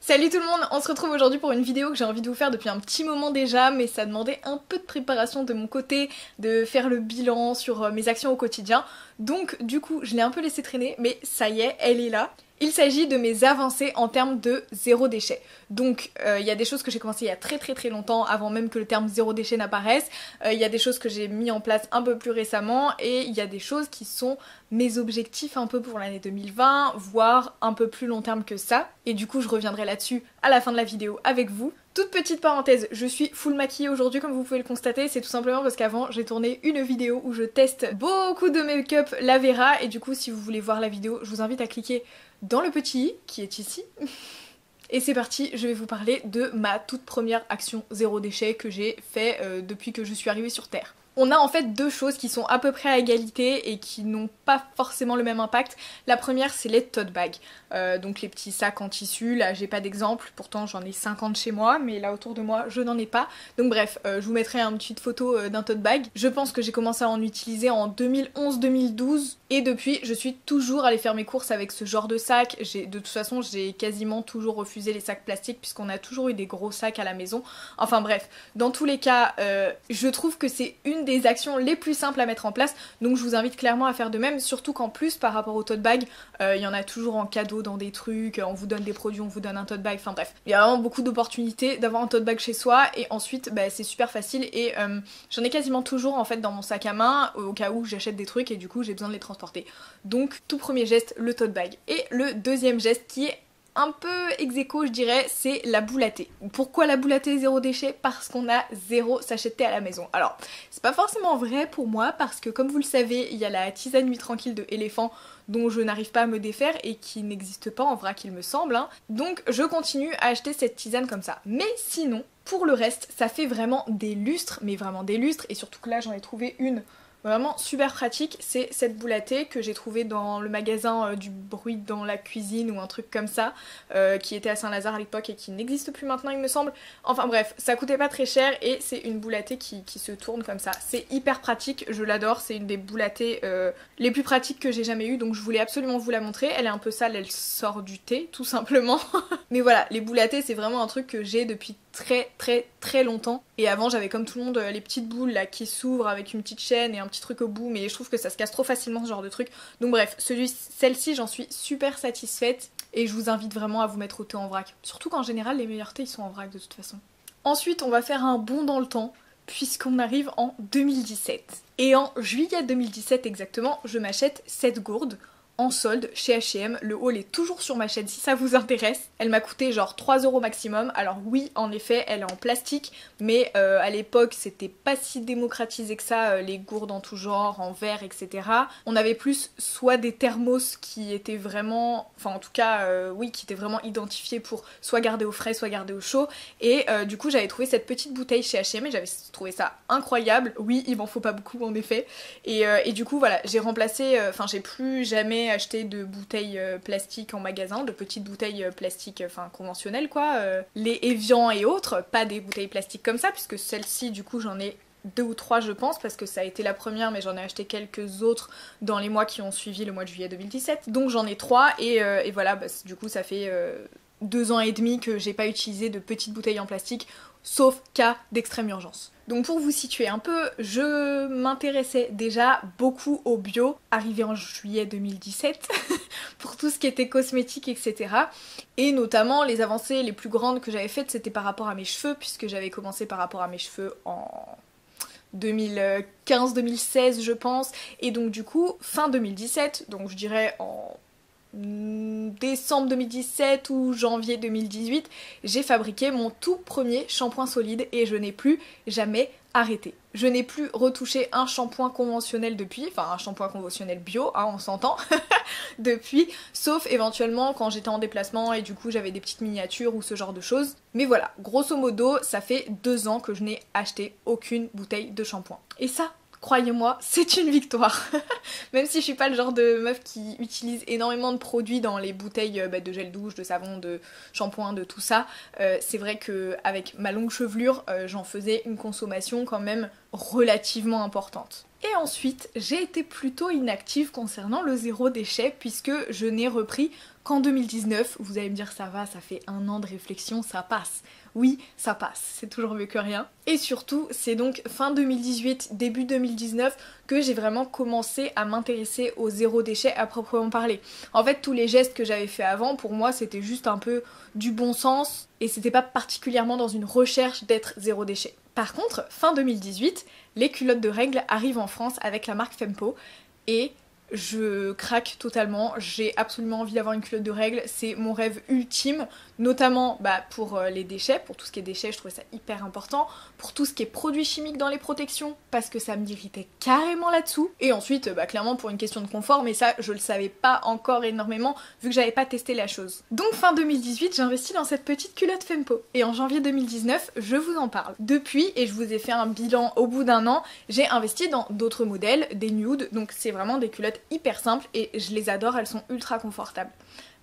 Salut tout le monde, on se retrouve aujourd'hui pour une vidéo que j'ai envie de vous faire depuis un petit moment déjà, mais ça demandait un peu de préparation de mon côté, de faire le bilan sur mes actions au quotidien. Donc du coup, je l'ai un peu laissé traîner, mais ça y est, elle est là. Il s'agit de mes avancées en termes de zéro déchet. Donc il y a des choses que j'ai commencé il y a très longtemps, avant même que le terme zéro déchet n'apparaisse. Il y a des choses que j'ai mis en place un peu plus récemment, et il y a des choses qui sont mes objectifs un peu pour l'année 2020, voire un peu plus long terme que ça. Et du coup je reviendrai là-dessus à la fin de la vidéo avec vous. Toute petite parenthèse, je suis full maquillée aujourd'hui comme vous pouvez le constater, c'est tout simplement parce qu'avant j'ai tourné une vidéo où je teste beaucoup de make-up La Vera, et du coup si vous voulez voir la vidéo, je vous invite à cliquer dans le petit i qui est ici. Et c'est parti, je vais vous parler de ma toute première action zéro déchet que j'ai fait depuis que je suis arrivée sur Terre. On a en fait deux choses qui sont à peu près à égalité et qui n'ont pas forcément le même impact. La première, c'est les tote bags, donc les petits sacs en tissu. Là j'ai pas d'exemple, pourtant j'en ai 50 chez moi, mais là autour de moi je n'en ai pas. Donc bref, je vous mettrai une petite photo d'un tote bag. Je pense que j'ai commencé à en utiliser en 2011-2012 et depuis je suis toujours allée faire mes courses avec ce genre de sac. De toute façon j'ai quasiment toujours refusé les sacs plastiques puisqu'on a toujours eu des gros sacs à la maison. Enfin bref, dans tous les cas, je trouve que c'est une des actions les plus simples à mettre en place, donc je vous invite clairement à faire de même, surtout qu'en plus par rapport au tote bag, il y en a toujours en cadeau dans des trucs, on vous donne des produits, on vous donne un tote bag, enfin bref, il y a vraiment beaucoup d'opportunités d'avoir un tote bag chez soi, et ensuite c'est super facile, et j'en ai quasiment toujours en fait dans mon sac à main, au cas où j'achète des trucs et du coup j'ai besoin de les transporter. Donc tout premier geste, le tote bag. Et le deuxième geste qui est un peu ex aequo je dirais, c'est la boule à thé. Pourquoi la boule à thé zéro déchet? Parce qu'on a zéro sachet de thé à la maison. Alors c'est pas forcément vrai pour moi parce que comme vous le savez, il y a la tisane nuit tranquille de éléphant dont je n'arrive pas à me défaire et qui n'existe pas en vrac il me semble, hein. Donc je continue à acheter cette tisane comme ça. Mais sinon, pour le reste, ça fait vraiment des lustres, mais vraiment des lustres, et surtout que là j'en ai trouvé une vraiment super pratique, c'est cette boule à thé que j'ai trouvée dans le magasin du bruit dans la cuisine ou un truc comme ça, qui était à Saint-Lazare à l'époque et qui n'existe plus maintenant il me semble. Enfin bref, ça coûtait pas très cher et c'est une boule à thé qui se tourne comme ça. C'est hyper pratique, je l'adore, c'est une des boules à thé les plus pratiques que j'ai jamais eues, donc je voulais absolument vous la montrer. Elle est un peu sale, elle sort du thé tout simplement. Mais voilà, les boules à thé c'est vraiment un truc que j'ai depuis très longtemps. Et avant j'avais comme tout le monde les petites boules là qui s'ouvrent avec une petite chaîne et un petit truc au bout, mais je trouve que ça se casse trop facilement ce genre de truc. Donc bref, celle-ci j'en suis super satisfaite et je vous invite vraiment à vous mettre au thé en vrac. Surtout qu'en général les meilleurs thés ils sont en vrac de toute façon. Ensuite on va faire un bond dans le temps puisqu'on arrive en 2017. Et en juillet 2017 exactement, je m'achète cette gourde en solde chez H&M, le haul est toujours sur ma chaîne si ça vous intéresse. Elle m'a coûté genre 3 € maximum, alors oui en effet elle est en plastique, mais à l'époque c'était pas si démocratisé que ça, les gourdes en tout genre, en verre etc. On avait plus soit des thermos qui étaient vraiment, enfin en tout cas oui qui étaient vraiment identifiés pour soit garder au frais soit garder au chaud, et du coup j'avais trouvé cette petite bouteille chez H&M et j'avais trouvé ça incroyable. Oui il m'en faut pas beaucoup en effet, et du coup voilà j'ai remplacé, enfin j'ai plus jamais acheté de bouteilles plastiques en magasin, de petites bouteilles plastiques enfin conventionnelles quoi, les Evian et autres, pas des bouteilles plastiques comme ça puisque celle-ci du coup j'en ai 2 ou 3 je pense parce que ça a été la première, mais j'en ai acheté quelques autres dans les mois qui ont suivi le mois de juillet 2017, donc j'en ai 3 et voilà du coup ça fait 2 ans et demi que j'ai pas utilisé de petites bouteilles en plastique sauf cas d'extrême urgence. Donc pour vous situer un peu, je m'intéressais déjà beaucoup au bio, arrivé en juillet 2017, pour tout ce qui était cosmétique, etc. Et notamment les avancées les plus grandes que j'avais faites c'était par rapport à mes cheveux, puisque j'avais commencé par rapport à mes cheveux en 2015-2016 je pense, et donc du coup fin 2017, donc je dirais en décembre 2017 ou janvier 2018, j'ai fabriqué mon tout premier shampoing solide et je n'ai plus jamais arrêté. Je n'ai plus retouché un shampoing conventionnel depuis, enfin un shampoing conventionnel bio, hein, on s'entend, depuis, sauf éventuellement quand j'étais en déplacement et du coup j'avais des petites miniatures ou ce genre de choses. Mais voilà, grosso modo, ça fait 2 ans que je n'ai acheté aucune bouteille de shampoing. Et ça, croyez-moi, c'est une victoire. Même si je suis pas le genre de meuf qui utilise énormément de produits dans les bouteilles de gel douche, de savon, de shampoing, de tout ça, c'est vrai que avec ma longue chevelure, j'en faisais une consommation quand même relativement importante. Et ensuite, j'ai été plutôt inactive concernant le zéro déchet puisque je n'ai repris qu'en 2019. Vous allez me dire ça va, ça fait un an de réflexion, ça passe. Oui, ça passe, c'est toujours mieux que rien. Et surtout, c'est donc fin 2018, début 2019 que j'ai vraiment commencé à m'intéresser au zéro déchet à proprement parler. En fait, tous les gestes que j'avais fait avant, pour moi, c'était juste un peu du bon sens et c'était pas particulièrement dans une recherche d'être zéro déchet. Par contre, fin 2018, les culottes de règles arrivent en France avec la marque Fempo et je craque totalement, j'ai absolument envie d'avoir une culotte de règles, c'est mon rêve ultime, notamment pour les déchets, pour tout ce qui est déchets, je trouvais ça hyper important, pour tout ce qui est produits chimiques dans les protections, parce que ça m'irritait carrément là-dessous, et ensuite clairement pour une question de confort, mais ça je le savais pas encore énormément vu que j'avais pas testé la chose. Donc fin 2018, j'investis dans cette petite culotte Fempo, et en janvier 2019, je vous en parle. Depuis, et je vous ai fait un bilan au bout d'un an, j'ai investi dans d'autres modèles, des nudes, donc c'est vraiment des culottes hyper simples et je les adore, elles sont ultra confortables.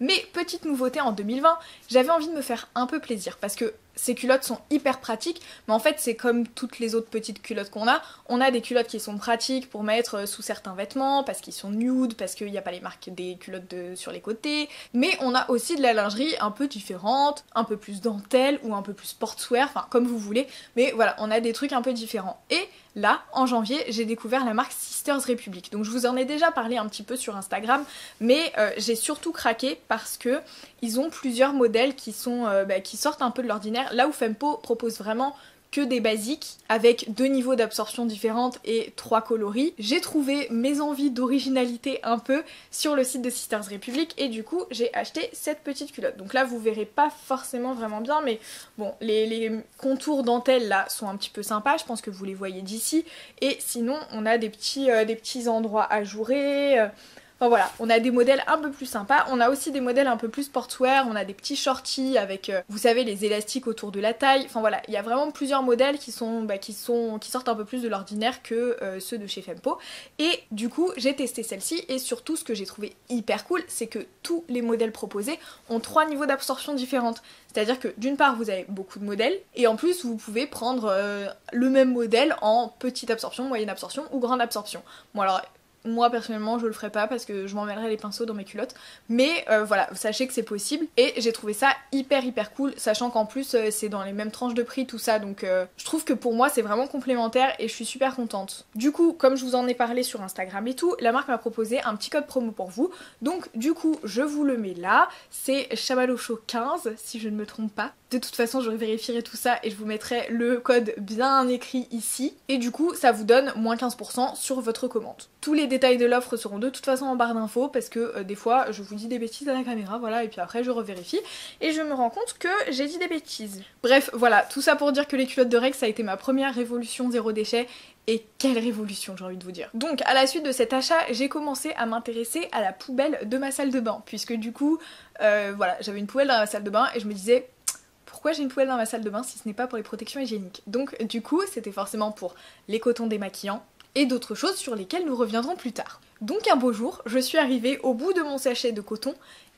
Mais petite nouveauté en 2020, j'avais envie de me faire un peu plaisir parce que ces culottes sont hyper pratiques, mais en fait c'est comme toutes les autres petites culottes qu'on a. On a des culottes qui sont pratiques pour mettre sous certains vêtements, parce qu'ils sont nude, parce qu'il n'y a pas les marques des culottes sur les côtés, mais on a aussi de la lingerie un peu différente, un peu plus dentelle ou un peu plus sportswear, enfin comme vous voulez, mais voilà, on a des trucs un peu différents. Et là, en janvier, j'ai découvert la marque Sisters Republic. Donc je vous en ai déjà parlé un petit peu sur Instagram, mais j'ai surtout craqué parce que ils ont plusieurs modèles qui sortent un peu de l'ordinaire. Là où Fempo propose vraiment que des basiques avec 2 niveaux d'absorption différentes et 3 coloris. J'ai trouvé mes envies d'originalité un peu sur le site de Sisters Republic et du coup j'ai acheté cette petite culotte. Donc là vous verrez pas forcément vraiment bien, mais bon, les contours dentelles là sont un petit peu sympas, je pense que vous les voyez d'ici. Et sinon on a des petits endroits ajourés. Enfin voilà, on a des modèles un peu plus sympas, on a aussi des modèles un peu plus sportswear, on a des petits shorties avec, vous savez, les élastiques autour de la taille. Enfin voilà, il y a vraiment plusieurs modèles qui sortent un peu plus de l'ordinaire que ceux de chez Fempo. Et du coup, j'ai testé celle-ci et surtout ce que j'ai trouvé hyper cool, c'est que tous les modèles proposés ont 3 niveaux d'absorption différentes. C'est-à-dire que d'une part vous avez beaucoup de modèles et en plus vous pouvez prendre le même modèle en petite absorption, moyenne absorption ou grande absorption. Bon alors moi personnellement je le ferai pas parce que je m'emmêlerai les pinceaux dans mes culottes, mais voilà, sachez que c'est possible et j'ai trouvé ça hyper cool, sachant qu'en plus c'est dans les mêmes tranches de prix tout ça, donc je trouve que pour moi c'est vraiment complémentaire et je suis super contente. Du coup, comme je vous en ai parlé sur Instagram et tout, la marque m'a proposé un petit code promo pour vous, donc du coup je vous le mets là, c'est Chamalocho15 si je ne me trompe pas. De toute façon je vérifierai tout ça et je vous mettrai le code bien écrit ici, et du coup ça vous donne moins 15% sur votre commande. Tous les détails de l'offre seront de toute façon en barre d'infos parce que des fois je vous dis des bêtises à la caméra, voilà, et puis après je revérifie et je me rends compte que j'ai dit des bêtises. Bref, voilà, tout ça pour dire que les culottes de règles ça a été ma première révolution zéro déchet. Et quelle révolution, j'ai envie de vous dire. Donc à la suite de cet achat, j'ai commencé à m'intéresser à la poubelle de ma salle de bain, puisque du coup, voilà, j'avais une poubelle dans ma salle de bain et je me disais pourquoi j'ai une poubelle dans ma salle de bain si ce n'est pas pour les protections hygiéniques. Donc du coup, c'était forcément pour les cotons démaquillants et d'autres choses sur lesquelles nous reviendrons plus tard. Donc un beau jour, je suis arrivée au bout de mon sachet de coton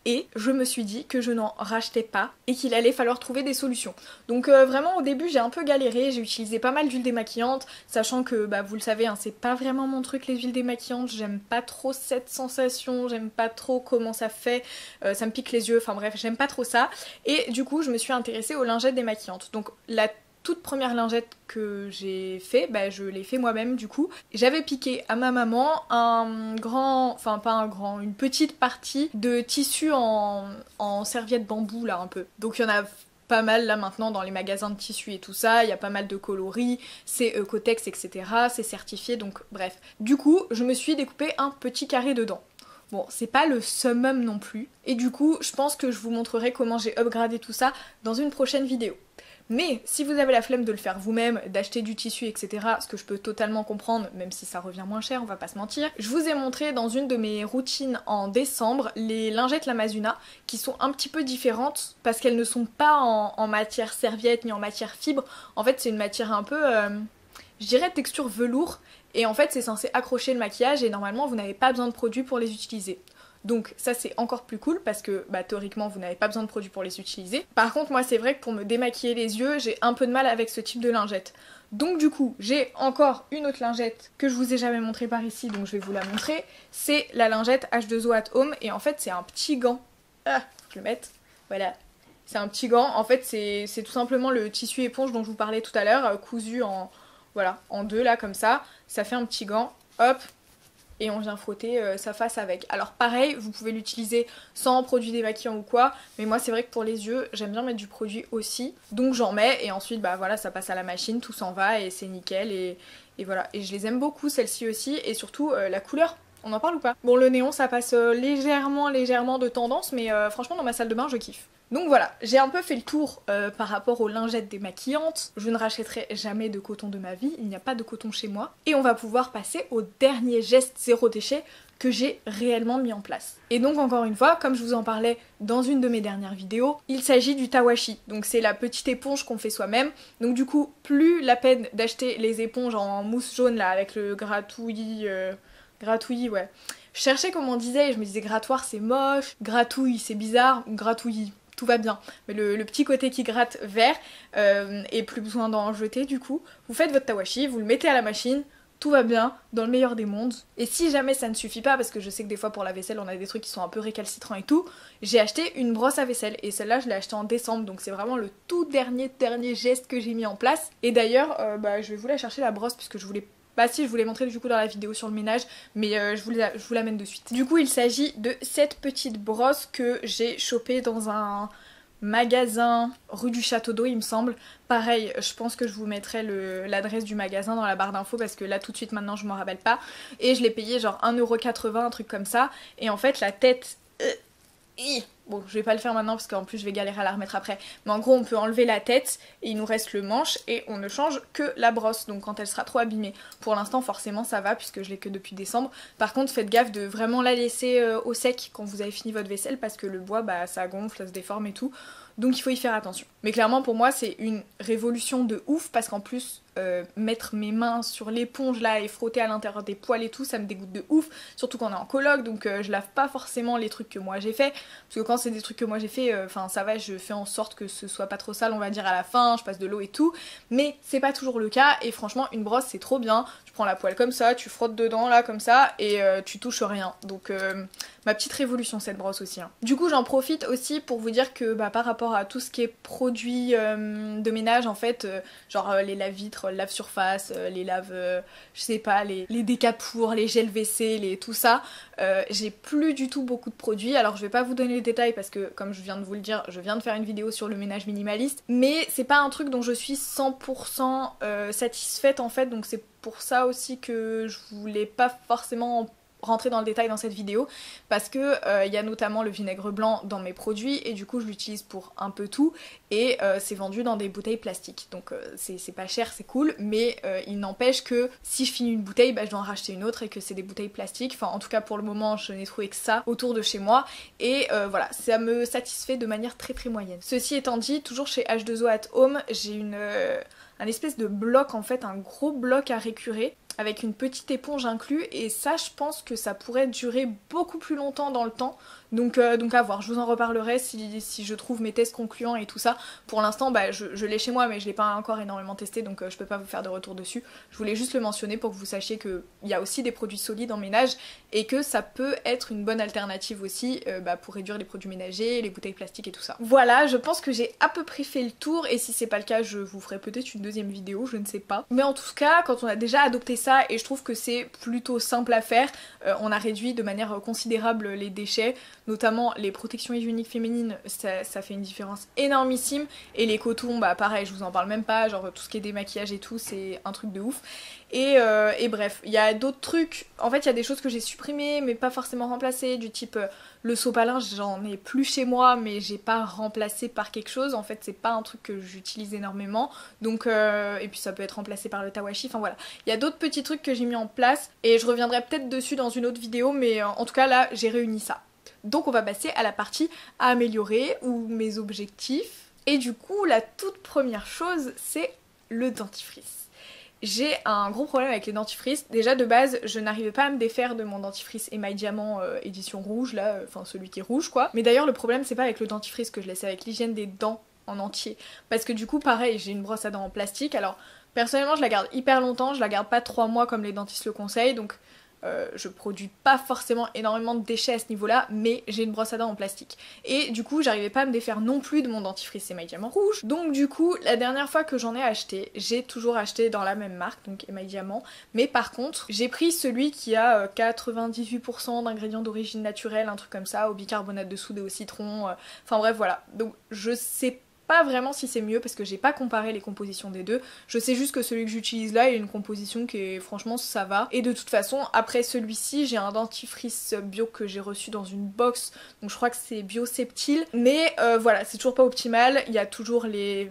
et je me suis dit que je n'en rachetais pas et qu'il allait falloir trouver des solutions. Donc vraiment au début j'ai un peu galéré, j'ai utilisé pas mal d'huile démaquillante, sachant que vous le savez, hein, c'est pas vraiment mon truc les huiles démaquillantes, j'aime pas trop cette sensation, j'aime pas trop comment ça fait, ça me pique les yeux, enfin bref, j'aime pas trop ça. Et du coup je me suis intéressée aux lingettes démaquillantes. Donc la toute première lingette que j'ai fait, je l'ai fait moi-même du coup. J'avais piqué à ma maman une petite partie de tissu en serviette bambou là un peu. Donc il y en a pas mal là maintenant dans les magasins de tissus et tout ça, il y a pas mal de coloris, c'est Cotex etc, c'est certifié, donc bref. Du coup je me suis découpé un petit carré dedans. Bon, c'est pas le summum non plus, et du coup je pense que je vous montrerai comment j'ai upgradé tout ça dans une prochaine vidéo. Mais si vous avez la flemme de le faire vous-même, d'acheter du tissu, etc., ce que je peux totalement comprendre, même si ça revient moins cher, on va pas se mentir, je vous ai montré dans une de mes routines en décembre les lingettes Lamazuna, qui sont un petit peu différentes, parce qu'elles ne sont pas en matière serviette ni en matière fibre. En fait c'est une matière un peu, je dirais texture velours, et en fait c'est censé accrocher le maquillage et normalement vous n'avez pas besoin de produits pour les utiliser. Donc ça c'est encore plus cool parce que bah, théoriquement vous n'avez pas besoin de produits pour les utiliser. Par contre moi c'est vrai que pour me démaquiller les yeux j'ai un peu de mal avec ce type de lingette. Donc du coup j'ai encore une autre lingette que je vous ai jamais montrée par ici, donc je vais vous la montrer. C'est la lingette H2O at Home et en fait c'est un petit gant. Ah, je le mette, voilà. C'est un petit gant, en fait c'est tout simplement le tissu éponge dont je vous parlais tout à l'heure, cousu en, voilà, en deux là comme ça fait un petit gant, hop, et on vient frotter sa face avec. Alors pareil, vous pouvez l'utiliser sans produit démaquillant ou quoi, mais moi c'est vrai que pour les yeux, j'aime bien mettre du produit aussi, donc j'en mets et ensuite bah voilà, ça passe à la machine, tout s'en va et c'est nickel et voilà. Et je les aime beaucoup celles-ci aussi, et surtout la couleur. On en parle ou pas? Bon, le néon ça passe légèrement de tendance, mais franchement dans ma salle de bain je kiffe. Donc voilà, j'ai un peu fait le tour par rapport aux lingettes démaquillantes. Je ne rachèterai jamais de coton de ma vie, il n'y a pas de coton chez moi. Et on va pouvoir passer au dernier geste zéro déchet que j'ai réellement mis en place. Et donc encore une fois, comme je vous en parlais dans une de mes dernières vidéos, il s'agit du tawashi. Donc c'est la petite éponge qu'on fait soi-même. Donc du coup, plus la peine d'acheter les éponges en mousse jaune là avec le gratouillis... Gratouillis, ouais. Je cherchais comment on disait et je me disais grattoir c'est moche, gratouille c'est bizarre, gratouillis. Tout va bien, mais le petit côté qui gratte vert, et plus besoin d'en jeter du coup. Vous faites votre tawashi, vous le mettez à la machine, tout va bien, dans le meilleur des mondes. Et si jamais ça ne suffit pas, parce que je sais que des fois pour la vaisselle on a des trucs qui sont un peu récalcitrants et tout, j'ai acheté une brosse à vaisselle, et celle-là je l'ai achetée en décembre, donc c'est vraiment le tout dernier geste que j'ai mis en place. Et d'ailleurs, bah, je vais vous la chercher la brosse, puisque je voulais... Bah si, je vous l'ai montré du coup dans la vidéo sur le ménage, mais je vous l'amène de suite. Du coup, il s'agit de cette petite brosse que j'ai chopée dans un magasin rue du Château d'Eau, il me semble. Pareil, je pense que je vous mettrai l'adresse du magasin dans la barre d'infos parce que là tout de suite maintenant je m'en rappelle pas. Et je l'ai payé genre 1,80€, un truc comme ça. Et en fait la tête... Bon, je vais pas le faire maintenant parce qu'en plus je vais galérer à la remettre après. Mais en gros, on peut enlever la tête et il nous reste le manche et on ne change que la brosse. Donc quand elle sera trop abîmée. Pour l'instant, forcément, ça va puisque je l'ai que depuis décembre. Par contre, faites gaffe de vraiment la laisser au sec quand vous avez fini votre vaisselle parce que le bois, bah ça gonfle, ça se déforme et tout. Donc il faut y faire attention. Mais clairement, pour moi, c'est une révolution de ouf parce qu'en plus, mettre mes mains sur l'éponge là et frotter à l'intérieur des poils et tout, ça me dégoûte de ouf. Surtout qu'on est en coloc, donc je lave pas forcément les trucs que moi j'ai fait. Parce que quand c'est des trucs que moi j'ai fait, enfin ça va, je fais en sorte que ce soit pas trop sale, on va dire à la fin, je passe de l'eau et tout. Mais c'est pas toujours le cas et franchement, une brosse c'est trop bien. Tu prends la poêle comme ça, tu frottes dedans là comme ça et tu touches rien. Donc ma petite révolution cette brosse aussi. Hein. Du coup j'en profite aussi pour vous dire que bah, par rapport à tout ce qui est produits de ménage en fait, genre les lave-vitres, lave-surface, les lave, je sais pas, les décapours, les gels WC, tout ça, j'ai plus du tout beaucoup de produits. Alors je vais pas vous donner les détails parce que comme je viens de vous le dire, je viens de faire une vidéo sur le ménage minimaliste, mais c'est pas un truc dont je suis 100% satisfaite en fait, donc c'est pour ça aussi que je voulais pas forcément rentrer dans le détail dans cette vidéo parce que il y a notamment le vinaigre blanc dans mes produits et du coup je l'utilise pour un peu tout et c'est vendu dans des bouteilles plastiques donc c'est pas cher, c'est cool, mais il n'empêche que si je finis une bouteille bah, je dois en racheter une autre et que c'est des bouteilles plastiques, enfin en tout cas pour le moment je n'ai trouvé que ça autour de chez moi et voilà, ça me satisfait de manière très très moyenne. Ceci étant dit, toujours chez H2O at Home, j'ai un espèce de bloc en fait, un gros bloc à récurer avec une petite éponge inclus et ça je pense que ça pourrait durer beaucoup plus longtemps dans le temps donc à voir, je vous en reparlerai si je trouve mes tests concluants et tout ça. Pour l'instant bah, je l'ai chez moi mais je l'ai pas encore énormément testé donc je peux pas vous faire de retour dessus. Je voulais juste le mentionner pour que vous sachiez qu'il y a aussi des produits solides en ménage et que ça peut être une bonne alternative aussi bah, pour réduire les produits ménagers, les bouteilles plastiques et tout ça. Voilà, je pense que j'ai à peu près fait le tour et si c'est pas le cas je vous ferai peut-être une deuxième vidéo, je ne sais pas. Mais en tout cas quand on a déjà adopté ça et je trouve que c'est plutôt simple à faire, on a réduit de manière considérable les déchets, notamment les protections hygiéniques féminines, ça fait une différence énormissime et les cotons bah pareil je vous en parle même pas, genre tout ce qui est démaquillage et tout c'est un truc de ouf. Et bref, il y a d'autres trucs, en fait il y a des choses que j'ai supprimées mais pas forcément remplacées, du type le sopalin j'en ai plus chez moi mais j'ai pas remplacé par quelque chose, en fait c'est pas un truc que j'utilise énormément, donc et puis ça peut être remplacé par le tawashi, enfin voilà. Il y a d'autres petits trucs que j'ai mis en place et je reviendrai peut-être dessus dans une autre vidéo mais en tout cas là j'ai réuni ça. Donc on va passer à la partie à améliorer ou mes objectifs. Et du coup la toute première chose c'est le dentifrice. j'ai un gros problème avec les dentifrices. Déjà de base, je n'arrivais pas à me défaire de mon dentifrice émail diamant édition rouge là, enfin celui qui est rouge quoi. Mais d'ailleurs le problème c'est pas avec le dentifrice que je l'ai, c'est avec l'hygiène des dents en entier. Parce que du coup pareil, j'ai une brosse à dents en plastique. Alors personnellement je la garde hyper longtemps, je la garde pas 3 mois comme les dentistes le conseillent, donc je produis pas forcément énormément de déchets à ce niveau-là, mais j'ai une brosse à dents en plastique. Et du coup, j'arrivais pas à me défaire non plus de mon dentifrice émail diamant rouge. Donc du coup, la dernière fois que j'en ai acheté, j'ai toujours acheté dans la même marque, donc émail diamant. Mais par contre, j'ai pris celui qui a 98% d'ingrédients d'origine naturelle, un truc comme ça, au bicarbonate de soude et au citron. Enfin bref, voilà. Donc je sais pas vraiment si c'est mieux parce que j'ai pas comparé les compositions des deux. Je sais juste que celui que j'utilise là, il a une composition qui est franchement ça va. Et de toute façon, après celui-ci, j'ai un dentifrice bio que j'ai reçu dans une box. Donc je crois que c'est Bioseptile. Mais voilà, c'est toujours pas optimal. Il y a toujours les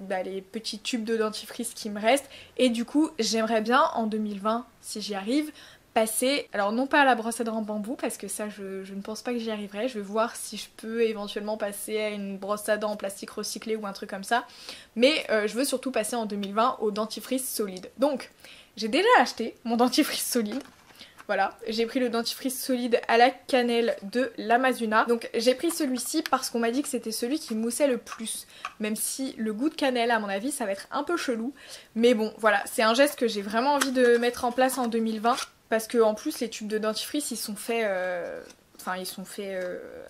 petits tubes de dentifrice qui me restent. Et du coup, j'aimerais bien en 2020, si j'y arrive, passer, alors non pas à la brosse à dents en bambou parce que ça je ne pense pas que j'y arriverai, je vais voir si je peux éventuellement passer à une brosse à dents en plastique recyclé ou un truc comme ça, mais je veux surtout passer en 2020 au dentifrice solide. Donc j'ai déjà acheté mon dentifrice solide, voilà, j'ai pris le dentifrice solide à la cannelle de l'Amazuna. Donc j'ai pris celui-ci parce qu'on m'a dit que c'était celui qui moussait le plus. Même si le goût de cannelle à mon avis ça va être un peu chelou. Mais bon voilà, c'est un geste que j'ai vraiment envie de mettre en place en 2020. Parce que en plus les tubes de dentifrice ils sont faits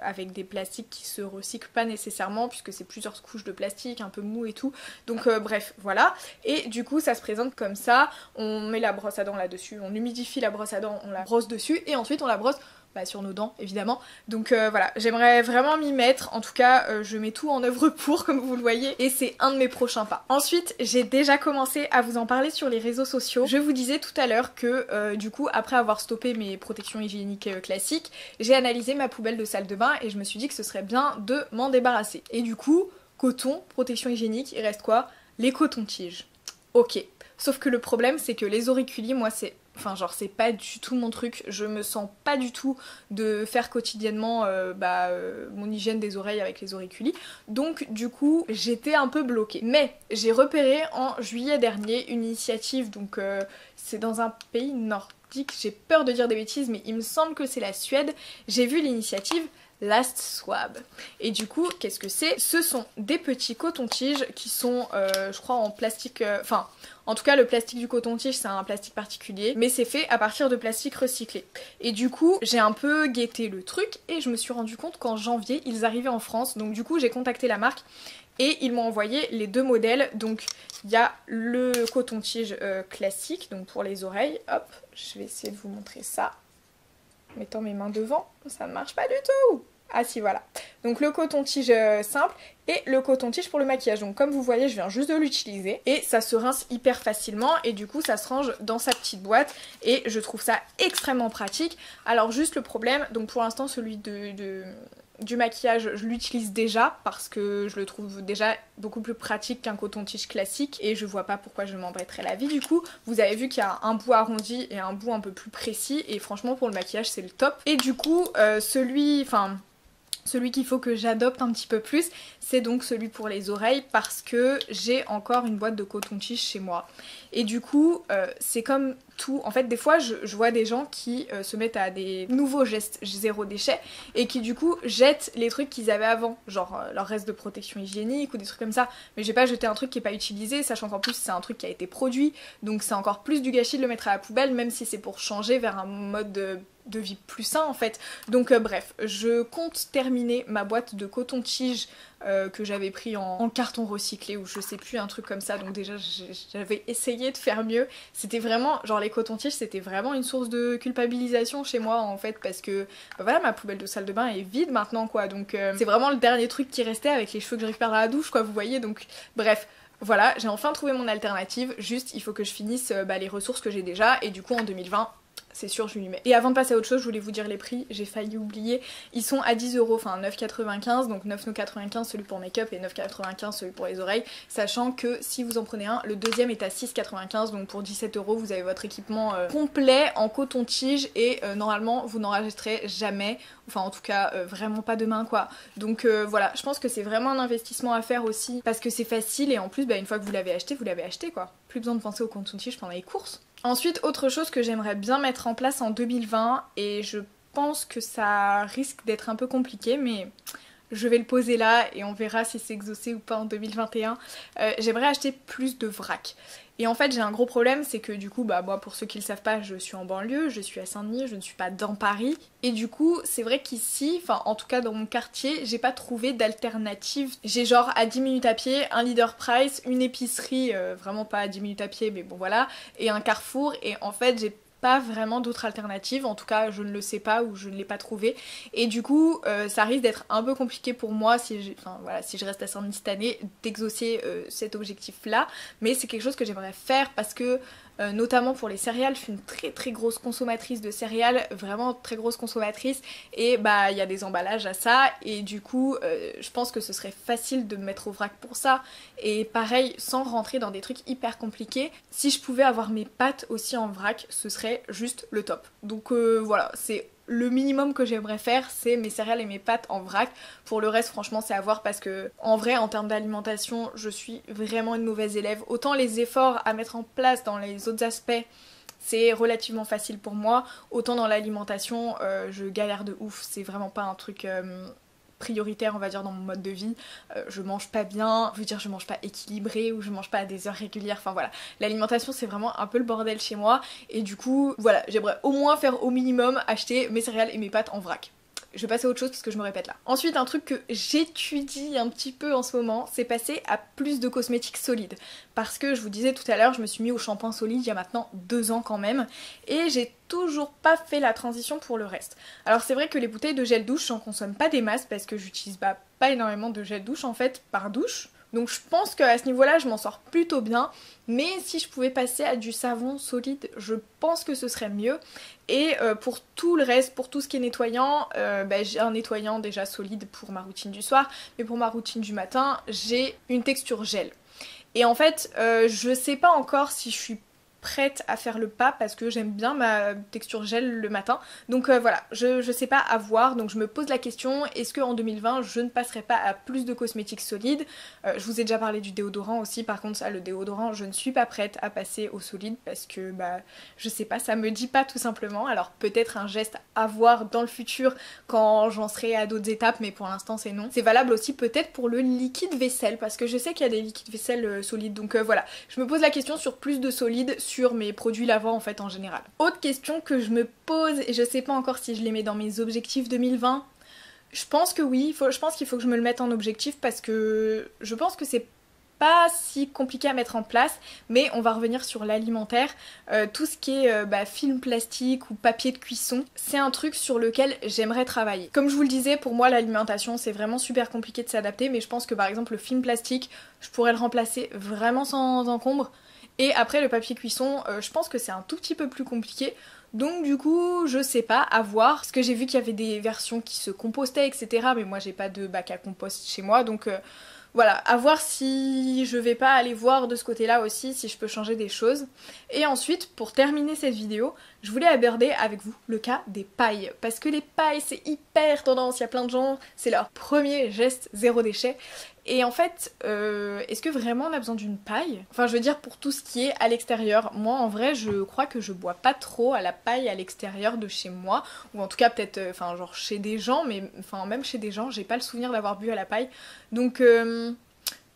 avec des plastiques qui se recyclent pas nécessairement puisque c'est plusieurs couches de plastique un peu mou et tout. Donc bref voilà. Et du coup ça se présente comme ça. On met la brosse à dents là-dessus, on humidifie la brosse à dents, on la brosse dessus et ensuite on la brosse sur nos dents évidemment. Donc voilà, j'aimerais vraiment m'y mettre. En tout cas je mets tout en œuvre pour, comme vous le voyez, et c'est un de mes prochains pas. Ensuite j'ai déjà commencé à vous en parler sur les réseaux sociaux. Je vous disais tout à l'heure que du coup après avoir stoppé mes protections hygiéniques classiques, j'ai analysé ma poubelle de salle de bain et je me suis dit que ce serait bien de m'en débarrasser. Et du coup, coton, protection hygiénique, il reste quoi? Les cotons-tiges. Ok. Sauf que le problème c'est que les auriculis, moi c'est... Enfin genre c'est pas du tout mon truc, je me sens pas du tout de faire quotidiennement mon hygiène des oreilles avec les auriculis. Donc du coup j'étais un peu bloquée. Mais j'ai repéré en juillet dernier une initiative, donc c'est dans un pays nordique, j'ai peur de dire des bêtises mais il me semble que c'est la Suède. J'ai vu l'initiative Last Swab. Et du coup, qu'est-ce que c'est? Ce sont des petits cotons-tiges qui sont, je crois, en plastique... Enfin, en tout cas, le plastique du coton-tige, c'est un plastique particulier, mais c'est fait à partir de plastique recyclé. Et du coup, j'ai un peu guetté le truc et je me suis rendu compte qu'en janvier, ils arrivaient en France. Donc du coup, j'ai contacté la marque et ils m'ont envoyé les deux modèles. Donc il y a le coton-tige classique, donc pour les oreilles. Hop, je vais essayer de vous montrer ça. Mettant mes mains devant, ça ne marche pas du tout. Ah si, voilà. Donc le coton-tige simple et le coton-tige pour le maquillage. Donc comme vous voyez, je viens juste de l'utiliser et ça se rince hyper facilement et du coup ça se range dans sa petite boîte et je trouve ça extrêmement pratique. Alors juste le problème, donc pour l'instant celui du maquillage je l'utilise déjà parce que je le trouve déjà beaucoup plus pratique qu'un coton-tige classique et je vois pas pourquoi je m'embêterais la vie. Du coup vous avez vu qu'il y a un bout arrondi et un bout un peu plus précis et franchement pour le maquillage c'est le top. Et du coup celui qu'il faut que j'adopte un petit peu plus, c'est donc celui pour les oreilles parce que j'ai encore une boîte de coton-tige chez moi. Et du coup, c'est comme tout. En fait, des fois, je vois des gens qui se mettent à des nouveaux gestes zéro déchet et qui du coup jettent les trucs qu'ils avaient avant, genre leur reste de protection hygiénique ou des trucs comme ça. Mais j'ai pas jeté un truc qui est pas utilisé, sachant qu'en plus c'est un truc qui a été produit, donc c'est encore plus du gâchis de le mettre à la poubelle, même si c'est pour changer vers un mode de vie plus sain en fait. Donc bref, je compte terminer ma boîte de coton-tige que j'avais pris en carton recyclé ou je sais plus, un truc comme ça. Donc déjà j'avais essayé de faire mieux. C'était vraiment, genre les cotons-tiges c'était vraiment une source de culpabilisation chez moi en fait parce que voilà, ma poubelle de salle de bain est vide maintenant quoi. Donc c'est vraiment le dernier truc qui restait avec les cheveux que je récupère à la douche quoi, vous voyez. Donc bref. Voilà, j'ai enfin trouvé mon alternative, juste il faut que je finisse les ressources que j'ai déjà et du coup en 2020 c'est sûr je lui mets. Et avant de passer à autre chose, je voulais vous dire les prix, j'ai failli oublier. Ils sont à 10€, enfin 9,95€, donc 9,95€ celui pour make-up et 9,95€ celui pour les oreilles, sachant que si vous en prenez un, le deuxième est à 6,95€, donc pour 17€ vous avez votre équipement complet en coton-tige et normalement vous n'en rachèterez jamais, enfin en tout cas vraiment pas demain quoi. Donc voilà, je pense que c'est vraiment un investissement à faire aussi parce que c'est facile et en plus bah, une fois que vous l'avez acheté quoi. Plus besoin de penser au coton-tige pendant les courses. Ensuite, autre chose que j'aimerais bien mettre en place en 2020 et je pense que ça risque d'être un peu compliqué mais je vais le poser là et on verra si c'est exaucé ou pas en 2021. J'aimerais acheter plus de vrac. Et en fait j'ai un gros problème, c'est que du coup bah moi pour ceux qui le savent pas, je suis en banlieue, je suis à Saint-Denis, je ne suis pas dans Paris. Et du coup c'est vrai qu'ici, enfin en tout cas dans mon quartier, j'ai pas trouvé d'alternative. J'ai genre à 10 minutes à pied, un Leader Price, une épicerie, vraiment pas à 10 minutes à pied mais bon voilà, et un Carrefour et en fait j'ai pas vraiment d'autres alternatives, en tout cas je ne le sais pas ou je ne l'ai pas trouvé et du coup ça risque d'être un peu compliqué pour moi si je reste à Saint-Denis cette année d'exaucer cet objectif là, mais c'est quelque chose que j'aimerais faire parce que notamment pour les céréales, je suis une très grosse consommatrice de céréales, vraiment très grosse consommatrice et bah il y a des emballages à ça et du coup je pense que ce serait facile de me mettre au vrac pour ça et pareil sans rentrer dans des trucs hyper compliqués, si je pouvais avoir mes pâtes aussi en vrac ce serait juste le top. Donc voilà, c'est le minimum que j'aimerais faire, c'est mes céréales et mes pâtes en vrac. Pour le reste franchement c'est à voir parce que en vrai en termes d'alimentation je suis vraiment une mauvaise élève. Autant les efforts à mettre en place dans les autres aspects c'est relativement facile pour moi, autant dans l'alimentation je galère de ouf, c'est vraiment pas un truc prioritaire on va dire dans mon mode de vie. Je mange pas bien, je veux dire je mange pas équilibré ou je mange pas à des heures régulières, enfin voilà, l'alimentation c'est vraiment un peu le bordel chez moi et du coup voilà, j'aimerais au moins faire au minimum acheter mes céréales et mes pâtes en vrac. Je vais passer à autre chose parce que je me répète là. Ensuite un truc que j'étudie un petit peu en ce moment, c'est passer à plus de cosmétiques solides. Parce que je vous disais tout à l'heure, je me suis mis au shampoing solide il y a maintenant 2 ans quand même. Et j'ai toujours pas fait la transition pour le reste. Alors c'est vrai que les bouteilles de gel douche, j'en consomme pas des masses parce que j'utilise pas énormément de gel douche en fait par douche. Donc je pense qu'à ce niveau-là, je m'en sors plutôt bien. Mais si je pouvais passer à du savon solide, je pense que ce serait mieux. Et pour tout le reste, pour tout ce qui est nettoyant, j'ai un nettoyant déjà solide pour ma routine du soir. Mais pour ma routine du matin, j'ai une texture gel. Et en fait, je sais pas encore si je suis prête à faire le pas parce que j'aime bien ma texture gel le matin. Donc voilà, je sais pas à voir, donc je me pose la question, est-ce qu'en 2020 je ne passerai pas à plus de cosmétiques solides. Je vous ai déjà parlé du déodorant aussi, par contre ça le déodorant je ne suis pas prête à passer au solide parce que bah je sais pas, ça me dit pas tout simplement. Alors peut-être un geste à voir dans le futur quand j'en serai à d'autres étapes mais pour l'instant c'est non. C'est valable aussi peut-être pour le liquide vaisselle parce que je sais qu'il y a des liquides vaisselle solides, donc voilà, je me pose la question sur plus de solide sur mes produits lavants en fait en général. Autre question que je me pose et je sais pas encore si je les mets dans mes objectifs 2020, je pense que oui, je pense qu'il faut que je me le mette en objectif parce que je pense que c'est pas si compliqué à mettre en place, mais on va revenir sur l'alimentaire. Tout ce qui est film plastique ou papier de cuisson, c'est un truc sur lequel j'aimerais travailler. Comme je vous le disais, pour moi l'alimentation c'est vraiment super compliqué de s'adapter, mais je pense que par exemple le film plastique, je pourrais le remplacer vraiment sans encombre. Et après le papier cuisson, je pense que c'est un tout petit peu plus compliqué. Donc du coup, je sais pas, à voir. Parce que j'ai vu qu'il y avait des versions qui se compostaient, etc. Mais moi j'ai pas de bac à compost chez moi, donc voilà, à voir si je vais pas aller voir de ce côté-là aussi, si je peux changer des choses. Et ensuite, pour terminer cette vidéo, je voulais aborder avec vous le cas des pailles. Parce que les pailles, c'est hyper tendance, il y a plein de gens, c'est leur premier geste zéro déchet. Et en fait, est-ce que vraiment on a besoin d'une paille? Enfin, je veux dire pour tout ce qui est à l'extérieur. Moi, en vrai, je crois que je bois pas trop à la paille à l'extérieur de chez moi. Ou en tout cas, peut-être, enfin, genre chez des gens, mais enfin, même chez des gens, j'ai pas le souvenir d'avoir bu à la paille. Donc,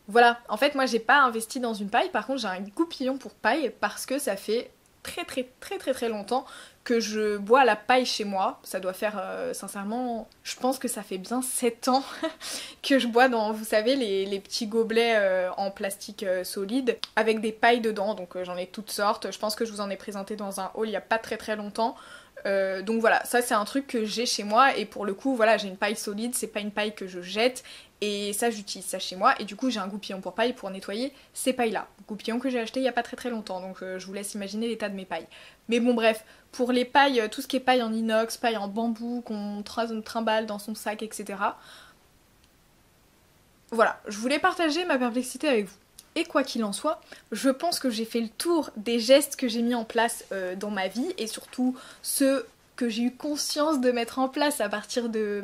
voilà. En fait, moi, j'ai pas investi dans une paille. Par contre, j'ai un goupillon pour paille parce que ça fait très longtemps que je bois à la paille chez moi. Ça doit faire sincèrement, je pense que ça fait bien 7 ans que je bois dans, vous savez, les petits gobelets en plastique solide avec des pailles dedans, donc j'en ai toutes sortes. Je pense que je vous en ai présenté dans un haul il y a pas très longtemps. Donc voilà, ça c'est un truc que j'ai chez moi et pour le coup voilà, j'ai une paille solide, c'est pas une paille que je jette Et ça j'utilise ça chez moi et du coup j'ai un goupillon pour paille pour nettoyer ces pailles là. Goupillon que j'ai acheté il y a pas très longtemps donc je vous laisse imaginer l'état de mes pailles. Mais bon bref, pour les pailles, tout ce qui est paille en inox, paille en bambou qu'on trimballe dans son sac etc. Voilà, je voulais partager ma perplexité avec vous. Et quoi qu'il en soit, je pense que j'ai fait le tour des gestes que j'ai mis en place dans ma vie et surtout ceux que j'ai eu conscience de mettre en place à partir de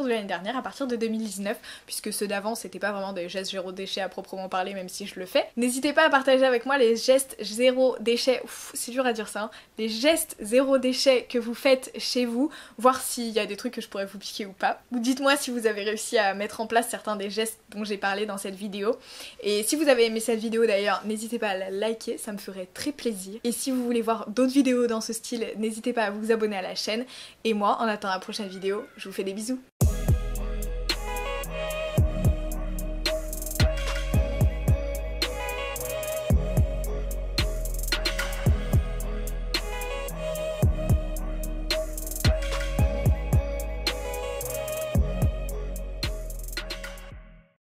l'année dernière, à partir de 2019, puisque ceux d'avant c'était pas vraiment des gestes zéro déchet à proprement parler, même si je le fais. N'hésitez pas à partager avec moi les gestes zéro déchet, c'est dur à dire ça, hein, les gestes zéro déchet que vous faites chez vous, voir s'il y a des trucs que je pourrais vous piquer ou pas. Ou dites-moi si vous avez réussi à mettre en place certains des gestes dont j'ai parlé dans cette vidéo. Et si vous avez aimé cette vidéo d'ailleurs, n'hésitez pas à la liker, ça me ferait très plaisir. Et si vous voulez voir d'autres vidéos dans ce style, n'hésitez pas à vous abonner à la chaîne. Et moi, en attendant la prochaine vidéo, je vous fais des bisous.